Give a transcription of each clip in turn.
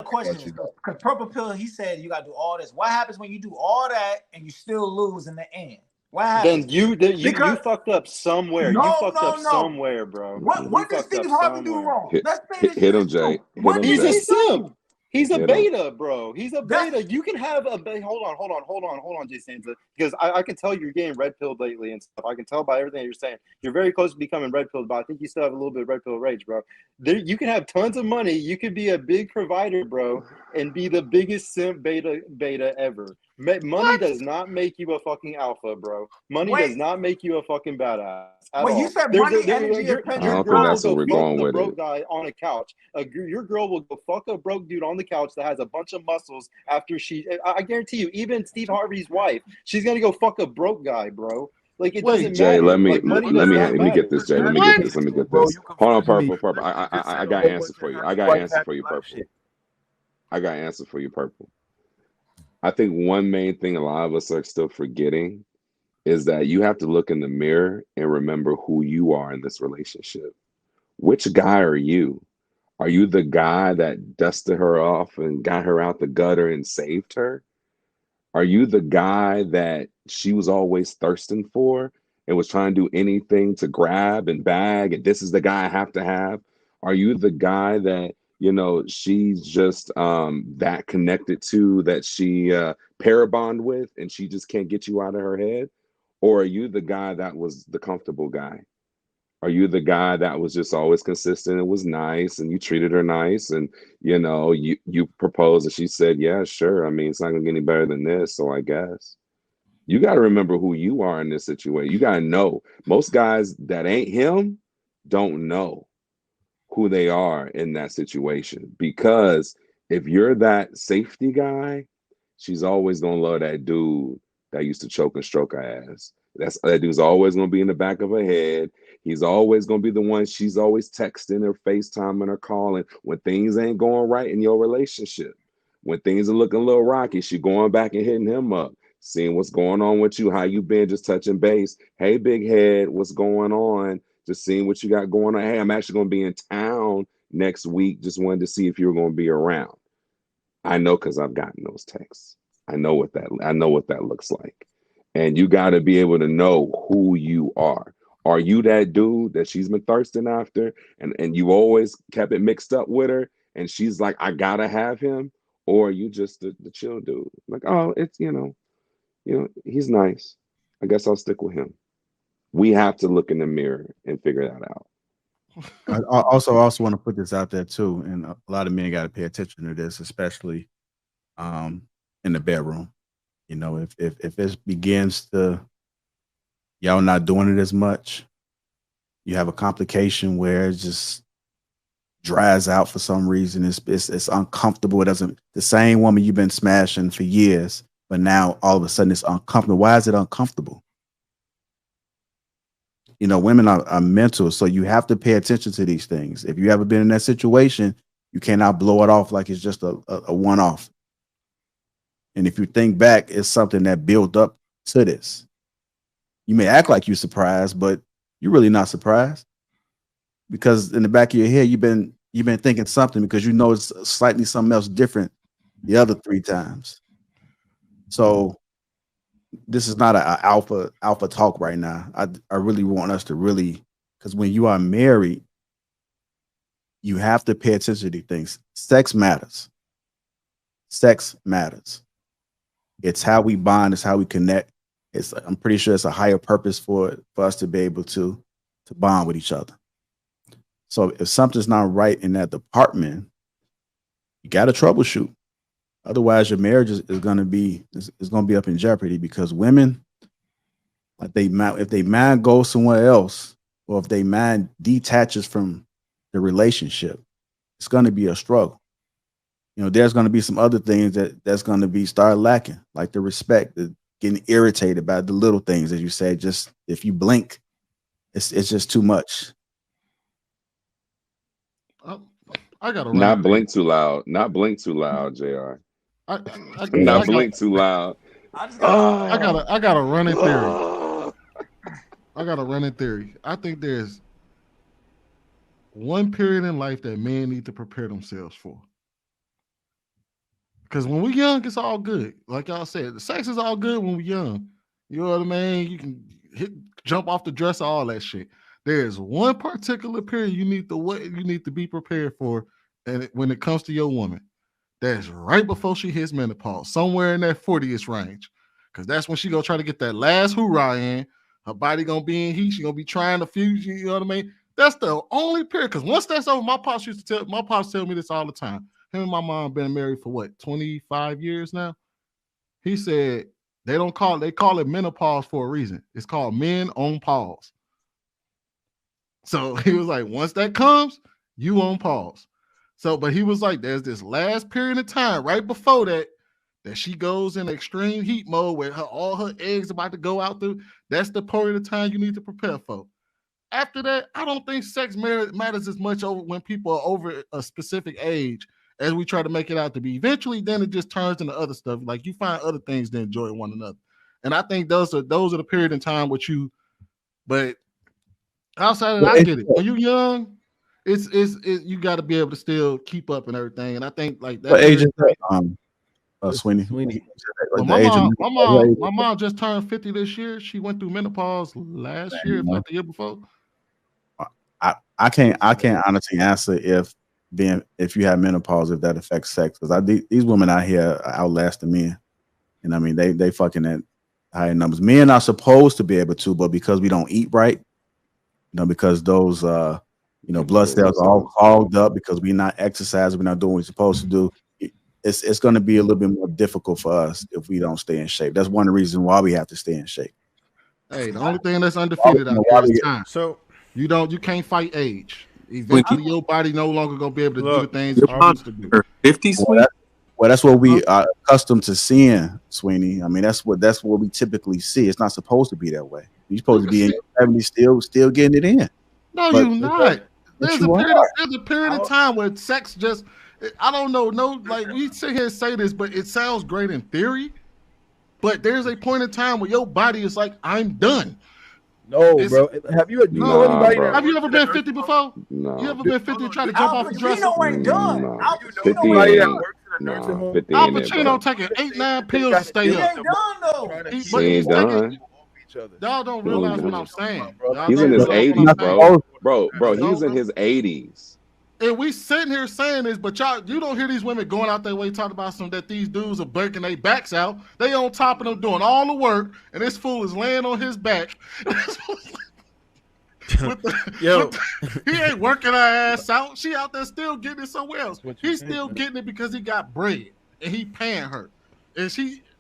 question is, because Purple Pill, he said you got to do all this. What happens when you do all that and you still lose in the end? What happens? Then you fucked up somewhere. You fucked up somewhere, bro. What did Steve Harvey do wrong? Let's say this hit him, Jay. What He's a did he do? simp. He's a beta, bro. He's a beta. You can have a hold on, Jay Sanza, because I can tell you're getting red pilled lately and stuff. I can tell by everything you're saying. You're very close to becoming red pilled, but I think you still have a little bit of red pill rage, bro. You can have tons of money. You could be a big provider, bro, and be the biggest simp beta ever. Money does not make you a fucking alpha, bro. Money does not make you a fucking badass at all. You said money, energy, I don't think that's where we're going with broke it. guy on a couch. Your girl will go fuck a broke dude on the couch that has a bunch of muscles after she. I guarantee you, even Steve Harvey's wife, she's gonna go fuck a broke guy, bro. Like it doesn't Jay, matter. let me get this, Jay. Let me get this. Hold on, Purple. I got an answer for you. I got an answer for you, Purple. I got an answer for you, Purple. I think one main thing a lot of us are still forgetting is that you have to look in the mirror and remember who you are in this relationship. Which guy are you? Are you the guy that dusted her off and got her out the gutter and saved her? Are you the guy that she was always thirsting for and was trying to do anything to grab and bag, and this is the guy I have to have? Are you the guy that, you know, she's just that connected to, that she parabond with, and she just can't get you out of her head? Or are you the guy that was the comfortable guy? Are you the guy that was just always consistent and was nice and you treated her nice, and you know, you proposed and she said, yeah, sure. I mean, it's not gonna get any better than this, so I guess. You got to remember who you are in this situation. You got to know. Most guys that ain't him don't know who they are in that situation, because if you're that safety guy, she's always gonna love that dude that used to choke and stroke her ass. That dude's always gonna be in the back of her head. He's always gonna be the one she's always texting or FaceTiming or calling when things ain't going right in your relationship. When things are looking a little rocky, she going back and hitting him up, seeing what's going on with you, how you been, just touching base. Hey, big head, what's going on? Just seeing what you got going on. Hey, I'm actually gonna be in town next week. Just wanted to see if you were gonna be around. I know, because I've gotten those texts. I know what that looks like. And you got to be able to know who you are. Are you that dude that she's been thirsting after, and you always kept it mixed up with her, and she's like, I gotta have him? Or are you just the chill dude? Like, oh, it's, you know, he's nice, I guess I'll stick with him. We have to look in the mirror and figure that out. I also want to put this out there too, and a lot of men got to pay attention to this, especially in the bedroom. You know, if it begins to, y'all not doing it as much, you have a complication where it just dries out for some reason. It's uncomfortable. It doesn't, the same woman you've been smashing for years, but now all of a sudden it's uncomfortable. Why is it uncomfortable? You know, women are mental, so you have to pay attention to these things. If you ever been in that situation, you cannot blow it off like it's just a one-off. And if you think back, it's something that built up to this. You may act like you're surprised, but you're really not surprised, because in the back of your head, you've been thinking something, because you know it's slightly something else different the other 3 times. So this is not an alpha talk right now. I really want us to really, because when you are married, you have to pay attention to these things. Sex matters. Sex matters. It's how we bond. It's how we connect. I'm pretty sure it's a higher purpose for us to be able to bond with each other. So if something's not right in that department, you got to troubleshoot. Otherwise, your marriage is going to be up in jeopardy, because women, like, if they mind goes somewhere else, or if they mind detaches from the relationship, it's going to be a struggle. You know, there's going to be some other things that's going to start lacking, like the respect, the getting irritated by the little things, as you said. Just if you blink, it's just too much. I gotta not blink too loud. Not blink too loud, Jr. Not blink too loud. I gotta run in theory. I gotta run in theory. I think there's one period in life that men need to prepare themselves for. Because when we're young, it's all good. Like y'all said, the sex is all good when we're young. You know what I mean? You can jump off the dresser, all that shit. There's one particular period you need to be prepared for, and when it comes to your woman, that's right before she hits menopause, somewhere in that 40th range, because that's when she gonna try to get that last hoorah in. Her body gonna be in heat. She gonna be trying to fuse you. You know what I mean? That's the only period. Because once that's over, my pops tell me this all the time. Him and my mom been married for what, 25 years now? He said they call it menopause for a reason. It's called men on pause. So he was like, once that comes, you on pause. So, but he was like, there's this last period of time right before that she goes in extreme heat mode where all her eggs about to go out through. That's the period of time you need to prepare for. After that, I don't think sex matters as much when people are over a specific age as we try to make it out to be. Eventually, then it just turns into other stuff. Like you find other things to enjoy one another. And I think those are the period in time with you. But outside of that, I get it. When you're young, it's you got to be able to still keep up and everything. And I think like that. What age is that? Sweeney. Well, my mom just turned 50 this year. She went through menopause last year, like the year before. I can't honestly answer if you have menopause, if that affects sex, because these women out here are outlasting men, and I mean they fucking at higher numbers. Men are supposed to be able to, but because we don't eat right, because those blood cells are all clogged up because we're not exercising, we're not doing what we're supposed to do. It's going to be a little bit more difficult for us if we don't stay in shape. That's one of the reasons why we have to stay in shape. Hey, the only thing that's undefeated out there is time. So you can't fight age. Eventually, your body no longer gonna be able to do the things it's supposed to do. 50, Sweeney? Well, that's what we are accustomed to seeing, Sweeney. I mean, that's what we typically see. It's not supposed to be that way. You're supposed to be in your 70s still getting it in. No, you're not. There's a period of time where sex just. I don't know. No, like we sit here and say this, but it sounds great in theory. But there's a point in time where your body is like, I'm done. No, bro. Have you ever been 50 before? No. You ever been 50 and try to jump off the dresser? Al Pacino ain't done. No. Al 50 Pacino Al Pacino taking 8-9 pills to stay up. He ain't done though. He ain't done. Y'all don't realize what I'm saying. He's in his 80s, bro. He's in his 80s. And we sitting here saying this, but you don't hear these women going out their way talking about that these dudes are breaking their backs out. They on top of them doing all the work, and this fool is laying on his back. He ain't working her ass out. She out there still getting it somewhere else. He's still getting it because he got bread and he paying her.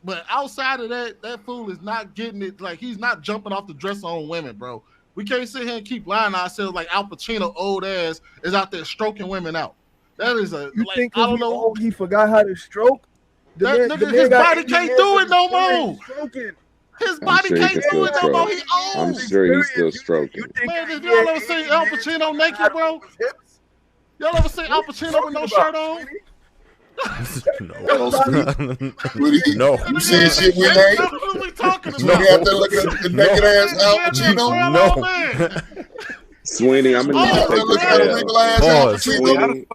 But outside of that fool is not getting it. Like he's not jumping off the dresser on women, bro. We can't sit here and keep lying to ourselves like Al Pacino, old ass, is out there stroking women out. That is I don't know. He forgot how to stroke. His body can't do it no more. His body can't do it no more. He old. I'm sure he's still stroking. Man, did y'all ever see Al Pacino naked, bro? Y'all ever see Al Pacino with no shirt on? No. You see shit with that? What are we talking about? You have to look at the naked ass Al Pacino? No. Sweeney, I'm gonna need you to take the L.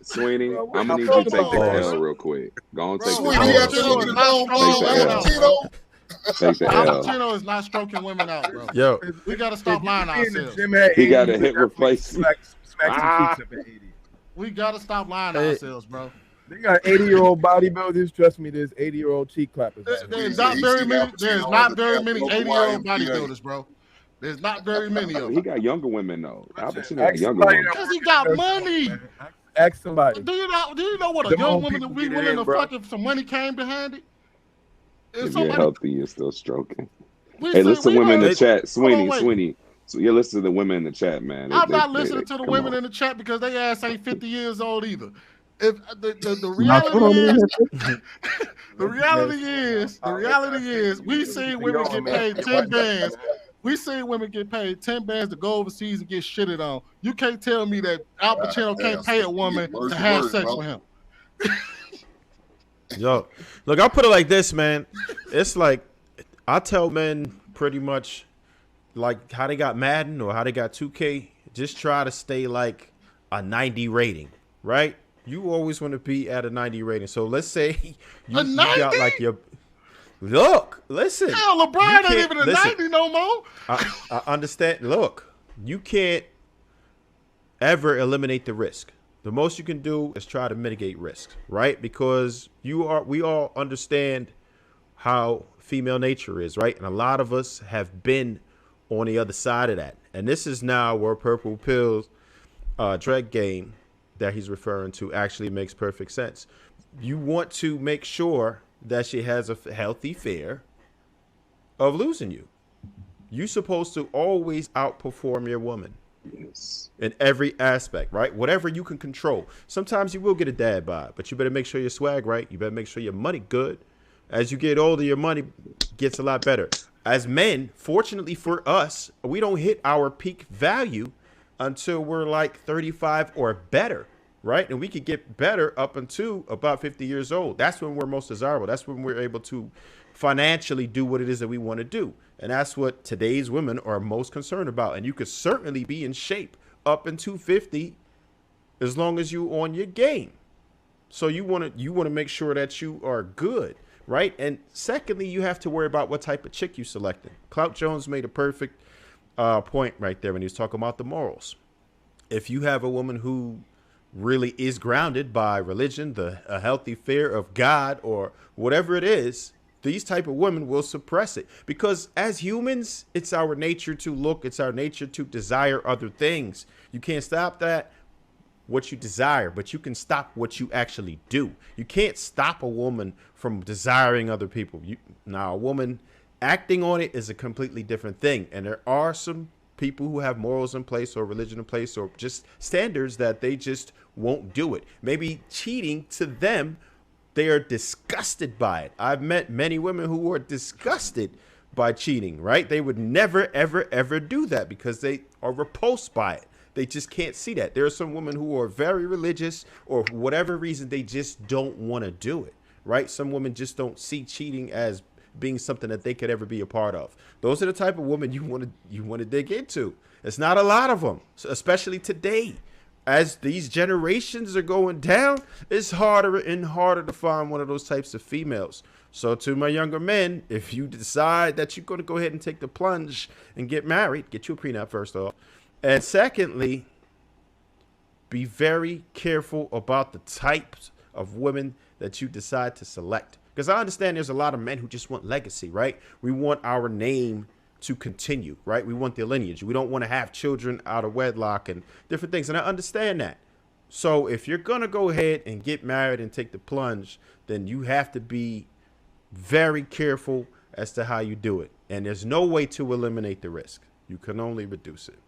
Sweeney, I'm gonna need you to take the L real quick. Go on, take the L. Take the L. Al Pacino is not stroking women out, bro. Yo, we gotta stop lying to ourselves. He got a hip replacement. We gotta stop lying to ourselves, bro. They got 80-year-old bodybuilders. Trust me, there's 80-year-old cheek clappers. There's not very many 80-year-old bodybuilders, bro. There's not very many of them. He got younger women though. Al Pacino got younger women. Because he got money. Ask somebody. Do you know what a young woman would be willing to fuck if some money came behind it? If you're healthy, you're still stroking. Hey, listen to women in the chat. Sweeney. So you listen to the women in the chat, man. I'm not listening to the women in the chat because they ass ain't 50 years old either. If the reality is, we see women get paid 10 bands. We see women get paid 10 bands to go overseas and get shitted on. You can't tell me that Al Pacino can't pay a woman to have sex with him. Yo, look, I'll put it like this, man. It's like I tell men pretty much like how they got Madden or how they got 2K. Just try to stay like a 90 rating, right? You always want to be at a 90 rating. So let's say you A 90? got like your look. Listen, Hell, LeBron ain't even a 90 no more. I understand. Look, you can't ever eliminate the risk. The most you can do is try to mitigate risks, right? Because we all understand how female nature is, right? And a lot of us have been on the other side of that. And this is now where Purple Pill's dread game that he's referring to actually makes perfect sense. You want to make sure that she has a healthy fear of losing you. You're supposed to always outperform your woman. Yes. In every aspect, right? Whatever you can control. Sometimes you will get a dad bod, but you better make sure your swag right. You better make sure your money good. As you get older, your money gets a lot better. As men, fortunately for us, we don't hit our peak value until we're like 35 or better, right? And we could get better up until about 50 years old. That's when we're most desirable. That's when we're able to financially do what it is that we want to do. And that's what today's women are most concerned about. And you could certainly be in shape up into 50 as long as you on your game. So you want to make sure that you are good, right? And secondly, you have to worry about what type of chick you selected. Clout Jones made a perfect point right there when he was talking about the morals. If you have a woman who really is grounded by religion, a healthy fear of God or whatever it is, these type of women will suppress it, because as humans, it's our nature to look, it's our nature to desire other things. You can't stop that, what you desire, but you can stop what you actually do. You can't stop a woman from desiring other people. Now, a woman acting on it is a completely different thing. And there are some people who have morals in place or religion in place or just standards that they just won't do it. Maybe cheating to them, they are disgusted by it. I've met many women who are disgusted by cheating, right? They would never, ever, ever do that because they are repulsed by it. They just can't see that. There are some women who are very religious or for whatever reason, they just don't want to do it, right? Some women just don't see cheating as being something that they could ever be a part of. Those are the type of women you want to dig into. It's not a lot of them, especially today. As these generations are going down, it's harder and harder to find one of those types of females. So to my younger men, if you decide that you're going to go ahead and take the plunge and get married, get you a prenup first off. And secondly, be very careful about the types of women that you decide to select. Because I understand there's a lot of men who just want legacy, right? We want our name to continue, right? We want the lineage. We don't want to have children out of wedlock and different things. And I understand that. So if you're going to go ahead and get married and take the plunge, then you have to be very careful as to how you do it. And there's no way to eliminate the risk. You can only reduce it.